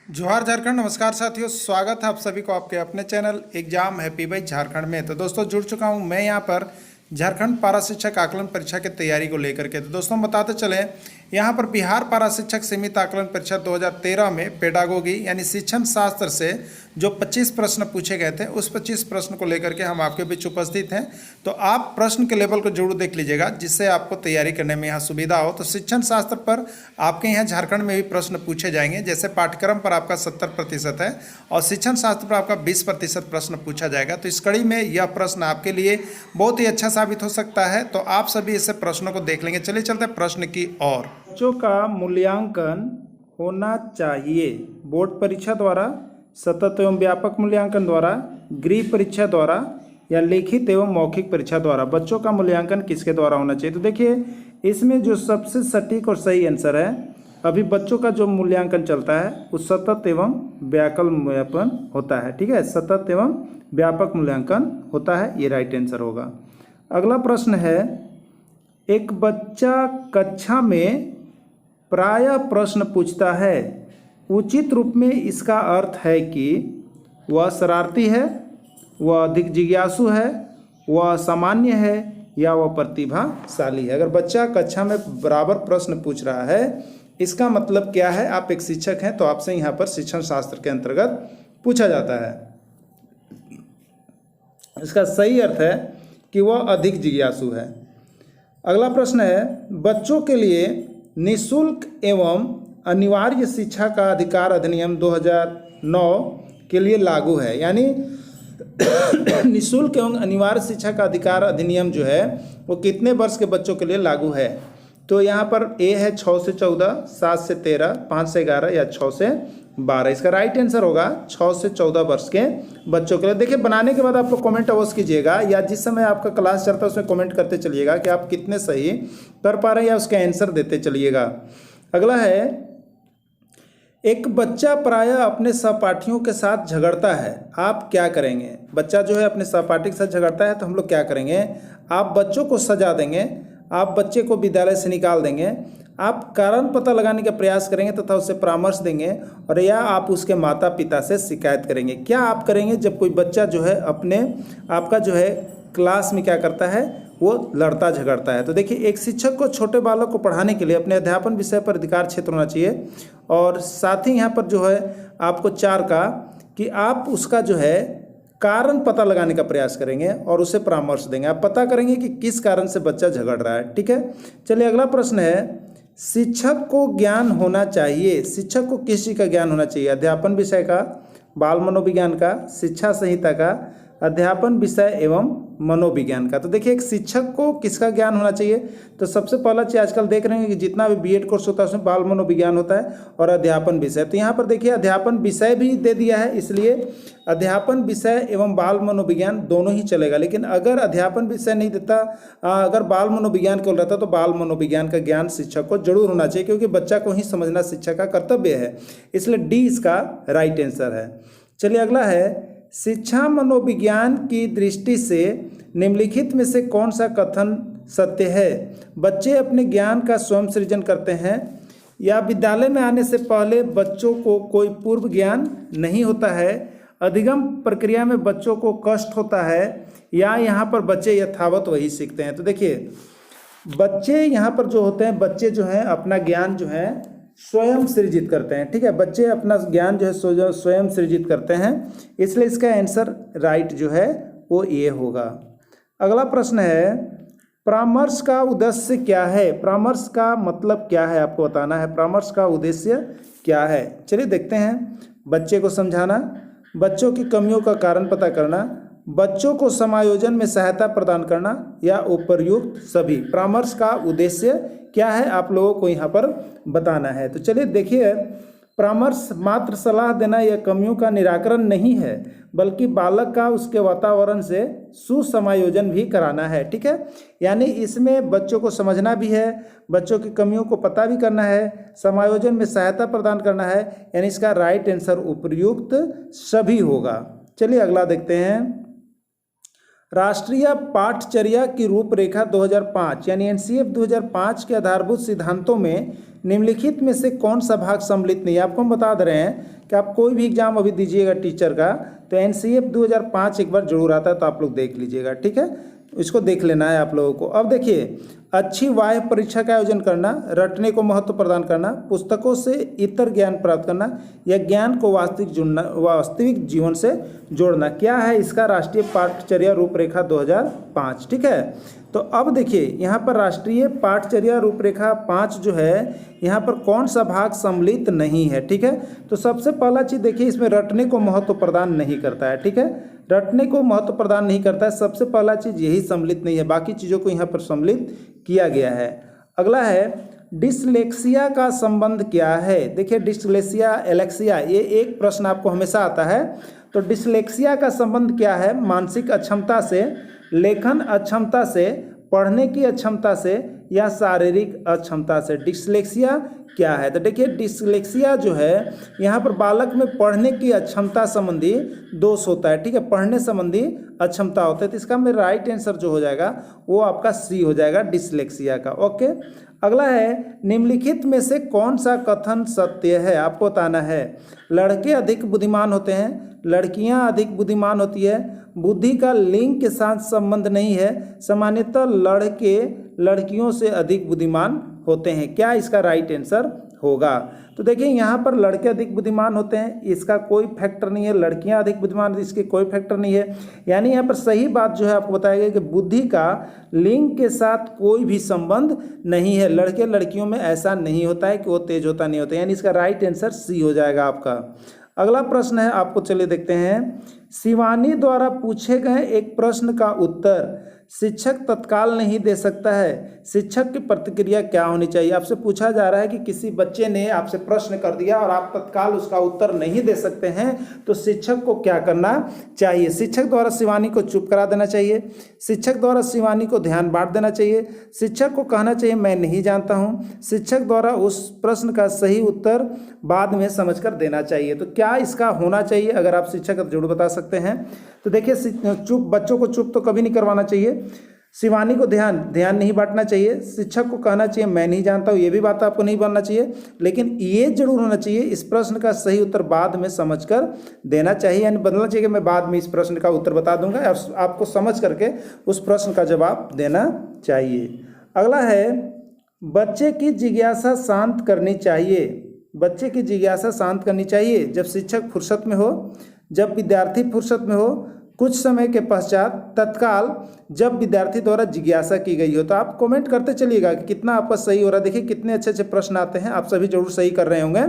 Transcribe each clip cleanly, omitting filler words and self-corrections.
जोहार झारखंड। नमस्कार साथियों, स्वागत है आप सभी को आपके अपने channel exam happy by Jharkhand में। तो दोस्तों जुड़ चुका हूं मैं यहां पर झारखंड पारा शिक्षक आकलन परीक्षा की तैयारी को लेकर के। तो दोस्तों बताते चले, यहां पर बिहार पारा शिक्षक सीमित आकलन परीक्षा 2013 में पेडागोगी यानी शिक्षण शास्त्र से जो 25 प्रश्न पूछे गए थे, उस 25 प्रश्न को लेकर के हम आपके बीच उपस्थित हैं। तो आप प्रश्न के लेवल को जरूर देख लीजिएगा, जिससे आपको तैयारी करने में यहाँ सुविधा हो। तो शिक्षण शास्त्र पर आपके यहाँ झारखंड में भी प्रश्न पूछे जाएंगे। जैसे पाठ्यक्रम पर आपका 70% है और शिक्षण शास्त्र पर आपका 20% प्रश्न पूछा जाएगा। तो इस कड़ी में यह प्रश्न आपके लिए बहुत ही अच्छा साबित हो सकता है। तो आप सभी इस प्रश्नों को देख लेंगे। चलिए चलते हैं प्रश्न की ओर। बच्चों का मूल्यांकन होना चाहिए बोर्ड परीक्षा द्वारा, सतत एवं व्यापक मूल्यांकन द्वारा, गृह परीक्षा द्वारा या लिखित एवं मौखिक परीक्षा द्वारा। बच्चों का मूल्यांकन किसके द्वारा होना चाहिए? तो देखिए, इसमें जो सबसे सटीक और सही आंसर है, अभी बच्चों का जो मूल्यांकन चलता है वो सतत एवं व्यापक मूल्यांकन होता है। ठीक है, सतत एवं व्यापक मूल्यांकन होता है, ये राइट आंसर होगा। अगला प्रश्न है, एक बच्चा कक्षा में प्रायः प्रश्न पूछता है, उचित रूप में इसका अर्थ है कि वह शरारती है, वह अधिक जिज्ञासु है, वह सामान्य है या वह प्रतिभाशाली है। अगर बच्चा कक्षा में बराबर प्रश्न पूछ रहा है, इसका मतलब क्या है? आप एक शिक्षक हैं तो आपसे यहाँ पर शिक्षण शास्त्र के अंतर्गत पूछा जाता है। इसका सही अर्थ है कि वह अधिक जिज्ञासु है। अगला प्रश्न है, बच्चों के लिए निःशुल्क एवं अनिवार्य शिक्षा का अधिकार अधिनियम 2009 के लिए लागू है। यानी निःशुल्क एवं अनिवार्य शिक्षा का अधिकार अधिनियम जो है वो कितने वर्ष के बच्चों के लिए लागू है? तो यहाँ पर ए है 6 से 14, 7 से 13, 5 से 11 या 6 से 12। इसका राइट आंसर होगा 6 से 14 वर्ष के बच्चों के लिए। देखिए, बनाने के बाद आप लोग कमेंट अवश्य कीजिएगा, या जिस समय आपका क्लास चलता है उसमें कमेंट करते चलिएगा कि आप कितने सही कर पा रहे हैं, या उसका आंसर देते चलिएगा। अगला है, एक बच्चा प्रायः अपने सहपाठियों के साथ झगड़ता है, आप क्या करेंगे? बच्चा जो है अपने सहपाठी के साथ झगड़ता है तो हम लोग क्या करेंगे? आप बच्चों को सजा देंगे, आप बच्चे को विद्यालय से निकाल देंगे, आप कारण पता लगाने का प्रयास करेंगे तथा उसे परामर्श देंगे, और या आप उसके माता पिता से शिकायत करेंगे। क्या आप करेंगे जब कोई बच्चा जो है अपने आपका जो है क्लास में क्या करता है, वो लड़ता झगड़ता है? तो देखिए, एक शिक्षक को छोटे बालक को पढ़ाने के लिए अपने अध्यापन विषय पर अधिकार क्षेत्र होना चाहिए, और साथ ही यहाँ पर जो है आपको 4 का कि आप उसका जो है कारण पता लगाने का प्रयास करेंगे और उसे परामर्श देंगे। आप पता करेंगे कि किस कारण से बच्चा झगड़ रहा है। ठीक है, चलिए अगला प्रश्न है, शिक्षक को ज्ञान होना चाहिए। शिक्षक को किस चीज़ का ज्ञान होना चाहिए? अध्यापन विषय का, बाल मनोविज्ञान का, शिक्षा संहिता का, अध्यापन विषय एवं मनोविज्ञान का। तो देखिए, एक शिक्षक को किसका ज्ञान होना चाहिए? तो सबसे पहला चीज़ आजकल देख रहे हैं कि जितना भी बीएड कोर्स होता है उसमें बाल मनोविज्ञान होता है और अध्यापन विषय। तो यहाँ पर देखिए, अध्यापन विषय भी दे दिया है, इसलिए अध्यापन विषय एवं बाल मनोविज्ञान दोनों ही चलेगा। लेकिन अगर अध्यापन विषय नहीं देता, अगर बाल मनोविज्ञान केवल रहता, तो बाल मनोविज्ञान का ज्ञान शिक्षक को जरूर होना चाहिए, क्योंकि बच्चा को ही समझना शिक्षक का कर्तव्य है। इसलिए डी इसका राइट आंसर है। चलिए अगला है, शिक्षा मनोविज्ञान की दृष्टि से निम्नलिखित में से कौन सा कथन सत्य है? बच्चे अपने ज्ञान का स्वयं सृजन करते हैं, या विद्यालय में आने से पहले बच्चों को कोई पूर्व ज्ञान नहीं होता है, अधिगम प्रक्रिया में बच्चों को कष्ट होता है, या यहाँ पर बच्चे यथावत वही सीखते हैं? तो देखिए, बच्चे यहाँ पर जो होते हैं, बच्चे जो हैं अपना ज्ञान जो है स्वयं सृजित करते हैं। ठीक है, बच्चे अपना ज्ञान जो है स्वयं सृजित करते हैं, इसलिए इसका आंसर राइट जो है वो ये होगा। अगला प्रश्न है, परामर्श का उद्देश्य क्या है? परामर्श का मतलब क्या है आपको बताना है। परामर्श का उद्देश्य क्या है? चलिए देखते हैं। बच्चे को समझाना, बच्चों की कमियों का कारण पता करना, बच्चों को समायोजन में सहायता प्रदान करना, या उपर्युक्त सभी। परामर्श का उद्देश्य क्या है आप लोगों को यहाँ पर बताना है। तो चलिए देखिए, परामर्श मात्र सलाह देना या कमियों का निराकरण नहीं है, बल्कि बालक का उसके वातावरण से सुसमायोजन भी कराना है। ठीक है, यानी इसमें बच्चों को समझना भी है, बच्चों की कमियों को पता भी करना है, समायोजन में सहायता प्रदान करना है, यानी इसका राइट आंसर उपर्युक्त सभी होगा। चलिए अगला देखते हैं। राष्ट्रीय पाठचर्या की रूपरेखा 2005 यानी एनसीएफ 2005 के आधारभूत सिद्धांतों में निम्नलिखित में से कौन सा भाग सम्मिलित नहीं है। आपको हम बता दे रहे हैं कि आप कोई भी एग्जाम अभी दीजिएगा टीचर का तो एनसीएफ 2005 एक बार जरूर आता है, तो आप लोग देख लीजिएगा, ठीक है, इसको देख लेना है आप लोगों को। अब देखिए, अच्छी वाह्य परीक्षा का आयोजन करना, रटने को महत्व प्रदान करना, पुस्तकों से इतर ज्ञान प्राप्त करना या ज्ञान को वास्तविक जीवन से जोड़ना, क्या है इसका राष्ट्रीय पाठचर्या रूपरेखा 2005, ठीक है। तो अब देखिए यहाँ पर राष्ट्रीय पाठचर्या रूपरेखा 5 जो है, यहाँ पर कौन सा भाग सम्मिलित नहीं है, ठीक है। तो सबसे पहला चीज़ देखिए, इसमें रटने को महत्व प्रदान नहीं करता है, ठीक है, रटने को महत्व प्रदान नहीं करता है, सबसे पहला चीज़ यही सम्मिलित नहीं है, बाकी चीज़ों को यहाँ पर सम्मिलित किया गया है। अगला है डिसलेक्सिया का संबंध क्या है। देखिए डिसलेक्सिया, एलेक्सिया, ये एक प्रश्न आपको हमेशा आता है। तो डिसलेक्सिया का संबंध क्या है, मानसिक अक्षमता से, लेखन अक्षमता से, पढ़ने की अक्षमता से या शारीरिक अक्षमता से। डिसलेक्सिया क्या है, तो देखिए डिसलेक्सिया जो है यहाँ पर बालक में पढ़ने की अक्षमता संबंधी दोष होता है, ठीक है, पढ़ने संबंधी अक्षमता होता है। तो इसका मेरा राइट आंसर जो हो जाएगा वो आपका सी हो जाएगा, डिसलेक्सिया का। ओके, अगला है निम्नलिखित में से कौन सा कथन सत्य है, आपको बताना है। लड़के अधिक बुद्धिमान होते हैं, लड़कियां अधिक बुद्धिमान होती है, बुद्धि का लिंग के साथ संबंध नहीं है, सामान्यतः लड़के लड़कियों से अधिक बुद्धिमान होते हैं, क्या इसका राइट आंसर होगा। तो देखिए यहाँ पर लड़के अधिक बुद्धिमान होते हैं, इसका कोई फैक्टर नहीं है, लड़कियाँ अधिक बुद्धिमान, इसके कोई फैक्टर नहीं है। यानी यहाँ पर सही बात जो है आपको बताया गया कि बुद्धि का लिंग के साथ कोई भी संबंध नहीं है, लड़के लड़कियों में ऐसा नहीं होता है कि वो तेज होता नहीं होता, यानी इसका राइट आंसर सी हो जाएगा आपका। अगला प्रश्न है आपको, चलिए देखते हैं। शिवानी द्वारा पूछे गए एक प्रश्न का उत्तर शिक्षक तत्काल नहीं दे सकता है, शिक्षक की प्रतिक्रिया क्या होनी चाहिए। आपसे पूछा जा रहा है कि किसी बच्चे ने आपसे प्रश्न कर दिया और आप तत्काल उसका उत्तर नहीं दे सकते हैं, तो शिक्षक को क्या करना चाहिए। शिक्षक द्वारा शिवानी को चुप करा देना चाहिए, शिक्षक द्वारा शिवानी को ध्यान बांट देना चाहिए, शिक्षक को कहना चाहिए मैं नहीं जानता हूँ, शिक्षक द्वारा उस प्रश्न का सही उत्तर बाद में समझकर देना चाहिए। तो क्या इसका होना चाहिए, अगर आप शिक्षक जरूर बता सकते हैं। तो देखिए चुप, बच्चों को चुप तो कभी नहीं करवाना चाहिए, शिवानी को ध्यान नहीं बांटना चाहिए, शिक्षक को कहना चाहिए मैं नहीं जानता हूँ, ये भी बात आपको नहीं बनना चाहिए, लेकिन ये जरूर होना चाहिए इस प्रश्न का सही उत्तर बाद में समझकर देना चाहिए। यानी बदलना चाहिए कि मैं बाद में इस प्रश्न का उत्तर बता दूंगा और आपको समझ करके उस प्रश्न का जवाब देना चाहिए। अगला है बच्चे की जिज्ञासा शांत करनी चाहिए। बच्चे की जिज्ञासा शांत करनी चाहिए जब शिक्षक फुर्सत में हो, जब विद्यार्थी फुर्सत में हो, कुछ समय के पश्चात, तत्काल, जब विद्यार्थी द्वारा जिज्ञासा की गई हो। तो आप कमेंट करते चलिएगा कि कितना आपका सही हो रहा है। देखिए कितने अच्छे अच्छे प्रश्न आते हैं, आप सभी जरूर सही कर रहे होंगे।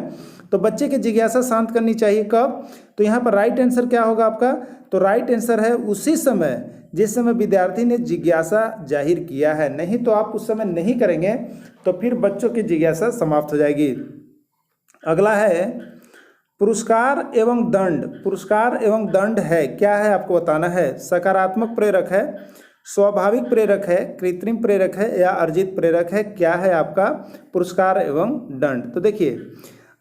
तो बच्चे की जिज्ञासा शांत करनी चाहिए कब, तो यहाँ पर राइट आंसर क्या होगा आपका, तो राइट आंसर है उसी समय जिस समय विद्यार्थी ने जिज्ञासा जाहिर किया है, नहीं तो आप उस समय नहीं करेंगे तो फिर बच्चों की जिज्ञासा समाप्त हो जाएगी। अगला है पुरस्कार एवं दंड। पुरस्कार एवं दंड है, क्या है आपको बताना है। सकारात्मक प्रेरक है, स्वाभाविक प्रेरक है, कृत्रिम प्रेरक है या अर्जित प्रेरक है, क्या है आपका पुरस्कार एवं दंड। तो देखिए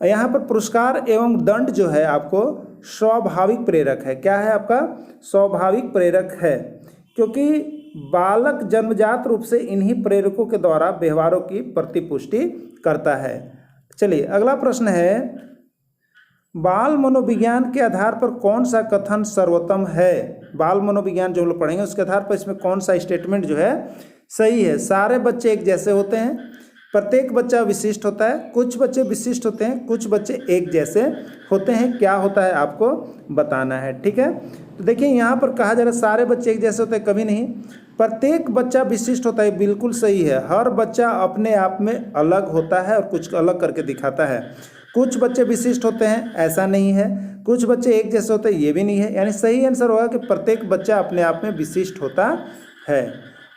यहाँ पर पुरस्कार एवं दंड जो है आपको स्वाभाविक प्रेरक है, क्या है आपका स्वाभाविक प्रेरक है, क्योंकि बालक जन्मजात रूप से इन्हीं प्रेरकों के द्वारा व्यवहारों की प्रतिपुष्टि करता है। चलिए अगला प्रश्न है बाल मनोविज्ञान के आधार पर कौन सा कथन सर्वोत्तम है। बाल मनोविज्ञान जो हम लोग पढ़ेंगे उसके आधार पर इसमें कौन सा स्टेटमेंट जो है सही है। सारे बच्चे एक जैसे होते हैं, प्रत्येक बच्चा विशिष्ट होता है, कुछ बच्चे विशिष्ट होते हैं, कुछ बच्चे एक जैसे होते हैं, क्या होता है आपको बताना है, ठीक है। तो देखिए यहाँ पर कहा जा रहा है सारे बच्चे एक जैसे होते हैं, कभी नहीं, प्रत्येक बच्चा विशिष्ट होता है, बिल्कुल सही है। हर बच्चा अपने आप में अलग होता है और कुछ अलग करके दिखाता है। कुछ बच्चे विशिष्ट होते हैं, ऐसा नहीं है, कुछ बच्चे एक जैसे होते हैं, ये भी नहीं है, यानी सही आंसर होगा कि प्रत्येक बच्चा अपने आप में विशिष्ट होता है।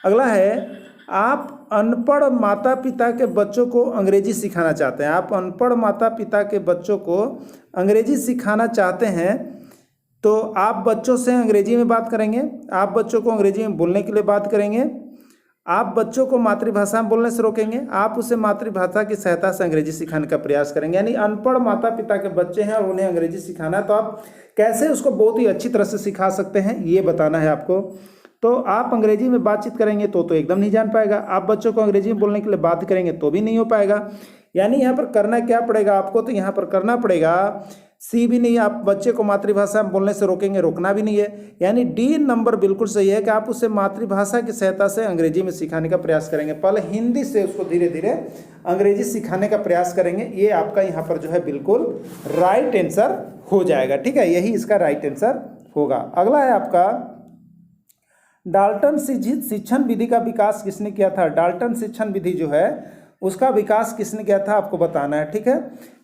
अगला है आप अनपढ़ माता पिता के बच्चों को अंग्रेजी सिखाना चाहते हैं। आप अनपढ़ माता पिता के बच्चों को अंग्रेजी सिखाना चाहते हैं तो आप बच्चों से अंग्रेजी में बात करेंगे, आप बच्चों को अंग्रेजी में बोलने के लिए बात करेंगे, आप बच्चों को मातृभाषा में बोलने से रोकेंगे, आप उसे मातृभाषा की सहायता से अंग्रेजी सिखाने का प्रयास करेंगे। यानी अनपढ़ माता पिता के बच्चे हैं और उन्हें अंग्रेजी सिखाना है, तो आप कैसे उसको बहुत ही अच्छी तरह से सिखा सकते हैं ये बताना है आपको। तो आप अंग्रेजी में बातचीत करेंगे तो एकदम नहीं जान पाएगा। आप बच्चों को अंग्रेजी में बोलने के लिए बात करेंगे तो भी नहीं हो पाएगा। यानी यहाँ पर करना क्या पड़ेगा आपको, तो यहाँ पर करना पड़ेगा सी भी नहीं, आप बच्चे को मातृभाषा में बोलने से रोकेंगे, रोकना भी नहीं है। यानी डी नंबर बिल्कुल सही है कि आप उसे मातृभाषा की सहायता से अंग्रेजी में सिखाने का प्रयास करेंगे। पहले हिंदी से उसको धीरे धीरे अंग्रेजी सिखाने का प्रयास करेंगे। ये आपका यहाँ पर जो है बिल्कुल राइट आंसर हो जाएगा। ठीक है, यही इसका राइट आंसर होगा। अगला है आपका डाल्टन शिक्षण विधि का विकास किसने किया था। डाल्टन शिक्षण विधि जो है उसका विकास किसने किया था आपको बताना है। ठीक है,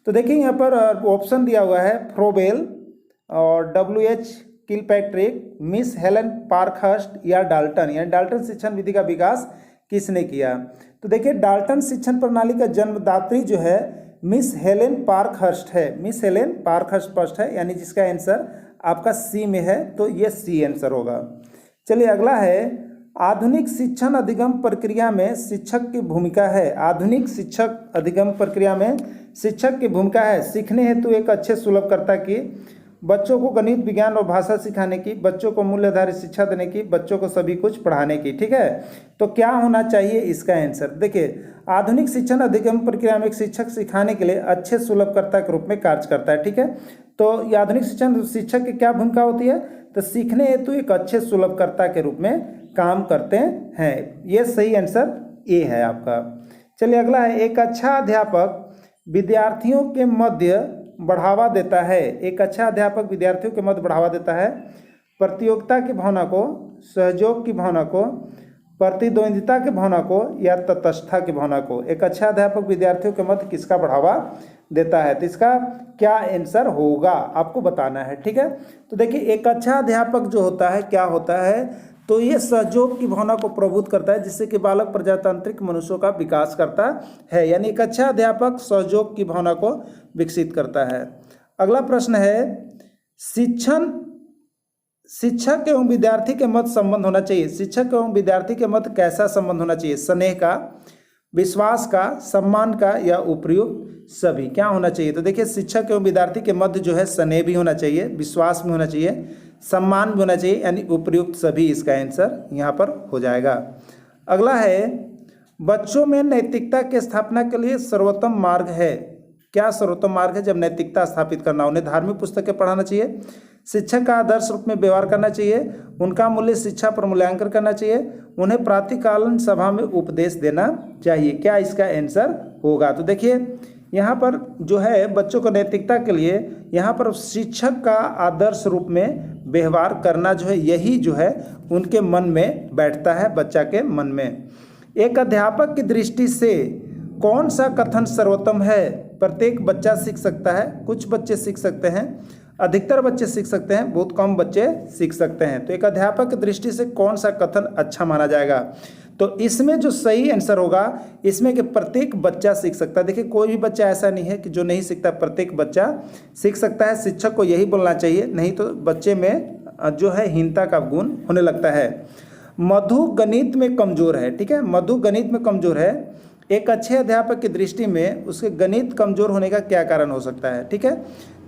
तो देखिए यहाँ पर ऑप्शन दिया हुआ है फ्रोबेल और WH Kilpatrick, miss Helen Parkhurst या डाल्टन। यानी डाल्टन शिक्षण विधि का विकास किसने किया। तो देखिए डाल्टन शिक्षण प्रणाली का जन्मदात्री जो है मिस हेलेन पार्कहर्स्ट है। मिस हेलेन पार्कहर्स्ट है, यानी जिसका आंसर आपका सी में है, तो ये सी आंसर होगा। चलिए अगला है आधुनिक शिक्षण अधिगम प्रक्रिया में शिक्षक की भूमिका है। आधुनिक शिक्षक अधिगम प्रक्रिया में शिक्षक की भूमिका है सीखने हेतु एक अच्छे सुलभकर्ता की, बच्चों को गणित विज्ञान और भाषा सिखाने की, बच्चों को मूल्य आधारित शिक्षा देने की, बच्चों को सभी कुछ पढ़ाने की। ठीक है, तो क्या होना चाहिए इसका आंसर। देखिए आधुनिक शिक्षण अधिगम प्रक्रिया में एक शिक्षक सिखाने के लिए अच्छे सुलभकर्ता के रूप में कार्य करता है। ठीक है, तो ये आधुनिक शिक्षक की क्या भूमिका होती है, तो सीखने हेतु एक अच्छे सुलभकर्ता के रूप में काम करते हैं। ये सही आंसर ए है आपका। चलिए अगला है एक अच्छा अध्यापक विद्यार्थियों के मध्य बढ़ावा देता है। एक अच्छा अध्यापक विद्यार्थियों के मध्य बढ़ावा देता है प्रतियोगिता की भावना को, सहयोग की भावना को, प्रतिद्वंदिता की भावना को या तटस्थता की भावना को। एक अच्छा अध्यापक विद्यार्थियों के मध्य किसका बढ़ावा देता है, तो इसका क्या आंसर होगा आपको बताना है। ठीक है, तो देखिए एक अच्छा अध्यापक जो होता है क्या होता है, तो ये सहयोग की भावना को प्रबुद्ध करता है जिससे कि बालक प्रजातांत्रिक मनुष्यों का विकास करता है। यानी एक अच्छा अध्यापक सहयोग की भावना को विकसित करता है। अगला प्रश्न है शिक्षक एवं विद्यार्थी के मध्य संबंध होना चाहिए। शिक्षक एवं विद्यार्थी के मध्य कैसा संबंध होना चाहिए, स्नेह का, विश्वास का, सम्मान का या उपयुक्त सभी। क्या होना चाहिए, तो देखिए शिक्षक एवं विद्यार्थी के मध्य जो है स्नेह भी होना चाहिए, विश्वास भी होना चाहिए, सम्मान भी होना चाहिए, यानी उपयुक्त सभी इसका आंसर यहाँ पर हो जाएगा। अगला है बच्चों में नैतिकता की स्थापना के लिए सर्वोत्तम मार्ग है। क्या सर्वोत्तम मार्ग है जब नैतिकता स्थापित करना। उन्हें धार्मिक पुस्तकें पढ़ाना चाहिए, शिक्षक का आदर्श रूप में व्यवहार करना चाहिए, उनका मूल्य शिक्षा पर मूल्यांकन करना चाहिए, उन्हें प्रातःकालीन सभा में उपदेश देना चाहिए। क्या इसका आंसर होगा, तो देखिए यहाँ पर जो है बच्चों को नैतिकता के लिए यहाँ पर शिक्षक का आदर्श रूप में व्यवहार करना जो है यही जो है उनके मन में बैठता है, बच्चा के मन में। एक अध्यापक की दृष्टि से कौन सा कथन सर्वोत्तम है। प्रत्येक बच्चा सीख सकता है, कुछ बच्चे सीख सकते हैं, अधिकतर बच्चे सीख सकते हैं, बहुत कम बच्चे सीख सकते हैं। तो एक अध्यापक की दृष्टि से कौन सा कथन अच्छा माना जाएगा, तो इसमें जो सही आंसर होगा इसमें कि प्रत्येक बच्चा सीख सकता है। देखिए कोई भी बच्चा ऐसा नहीं है कि जो नहीं सीखता, प्रत्येक बच्चा सीख सकता है। शिक्षक को यही बोलना चाहिए, नहीं तो बच्चे में जो है हीनता का गुण होने लगता है। मधु गणित में कमज़ोर है। ठीक है, मधु गणित में कमज़ोर है। एक अच्छे अध्यापक की दृष्टि में उसके गणित कमज़ोर होने का क्या कारण हो सकता है। ठीक है,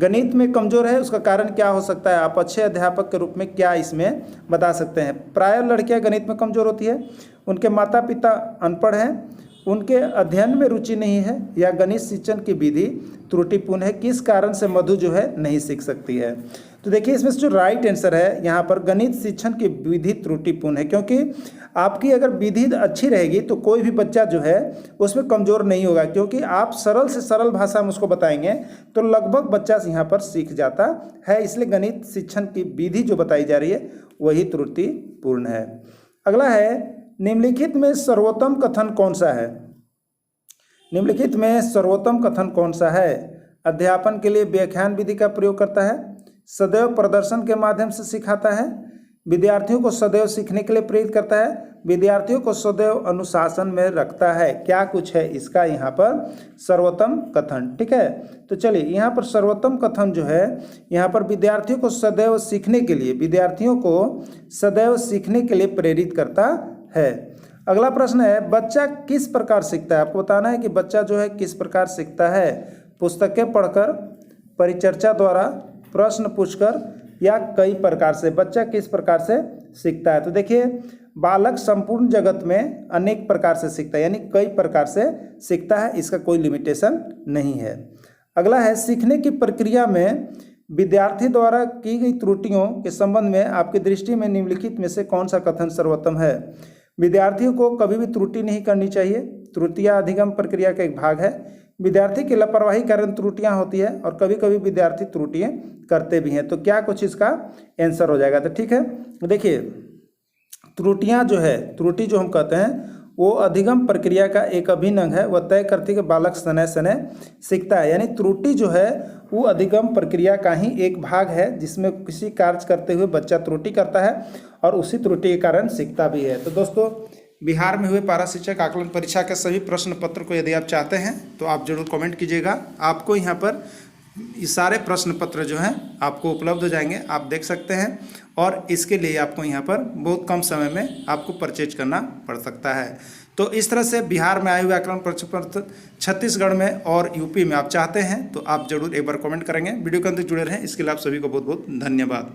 गणित में कमज़ोर है, उसका कारण क्या हो सकता है, आप अच्छे अध्यापक के रूप में क्या इसमें बता सकते हैं। प्रायः लड़कियां गणित में कमज़ोर होती है, उनके माता पिता अनपढ़ हैं, उनके अध्ययन में रुचि नहीं है, या गणित शिक्षण की विधि त्रुटिपूर्ण है। किस कारण से मधु जो है नहीं सीख सकती है, तो देखिए इसमें जो राइट आंसर है यहाँ पर गणित शिक्षण की विधि त्रुटिपूर्ण है। क्योंकि आपकी अगर विधि अच्छी रहेगी तो कोई भी बच्चा जो है उसमें कमज़ोर नहीं होगा, क्योंकि आप सरल से सरल भाषा में उसको बताएंगे तो लगभग बच्चा यहाँ पर सीख जाता है। इसलिए गणित शिक्षण की विधि जो बताई जा रही है वही त्रुटिपूर्ण है। अगला है निम्नलिखित में सर्वोत्तम कथन कौन सा है। निम्नलिखित में सर्वोत्तम कथन कौन सा है। अध्यापन के लिए व्याख्यान विधि का प्रयोग करता है, सदैव प्रदर्शन के माध्यम से सिखाता है, विद्यार्थियों को सदैव सीखने के लिए प्रेरित करता है, विद्यार्थियों को सदैव अनुशासन में रखता है। क्या कुछ है इसका यहाँ पर सर्वोत्तम कथन। ठीक है, तो चलिए यहाँ पर सर्वोत्तम कथन जो है यहाँ पर विद्यार्थियों को सदैव सीखने के लिए, विद्यार्थियों को सदैव सीखने के लिए प्रेरित करता है। अगला प्रश्न है बच्चा किस प्रकार सीखता है। आपको बताना है कि बच्चा जो है किस प्रकार सीखता है। पुस्तकें पढ़कर, परिचर्चा द्वारा, प्रश्न पूछकर या कई प्रकार से। बच्चा किस प्रकार से सीखता है। तो देखिए, बालक संपूर्ण जगत में अनेक प्रकार से सीखता है, यानी कई प्रकार से सीखता है, इसका कोई लिमिटेशन नहीं है। अगला है, सीखने की प्रक्रिया में विद्यार्थी द्वारा की गई त्रुटियों के संबंध में आपकी दृष्टि में निम्नलिखित में से कौन सा कथन सर्वोत्तम है? विद्यार्थियों को कभी भी त्रुटि नहीं करनी चाहिए। त्रुटियां अधिगम प्रक्रिया का एक भाग है। विद्यार्थी की लापरवाही कारण त्रुटियां होती है और कभी कभी विद्यार्थी त्रुटियां करते भी हैं। तो क्या कुछ इसका आंसर हो जाएगा? तो ठीक है, देखिए, त्रुटियां जो है, त्रुटि जो हम कहते हैं वो अधिगम प्रक्रिया का एक अभिन्न अंग है। वह तय करती है कि बालक शनै शनै सीखता है, यानी त्रुटि जो है वो अधिगम प्रक्रिया का ही एक भाग है, जिसमें किसी कार्य करते हुए बच्चा त्रुटि करता है और उसी त्रुटि के कारण सीखता भी है। तो दोस्तों, बिहार में हुए पारा शिक्षक आकलन परीक्षा के सभी प्रश्न पत्र को यदि आप चाहते हैं तो आप जरूर कमेंट कीजिएगा। आपको यहाँ पर ये सारे प्रश्न पत्र जो हैं आपको उपलब्ध हो जाएंगे, आप देख सकते हैं। और इसके लिए आपको यहाँ पर बहुत कम समय में आपको परचेज करना पड़ सकता है। तो इस तरह से बिहार में आए हुए आकलन प्रश्न पत्र छत्तीसगढ़ में और यूपी में आप चाहते हैं तो आप जरूर एक बार कमेंट करेंगे। वीडियो के अंदर जुड़े रहें। इसके लिए आप सभी को बहुत बहुत धन्यवाद।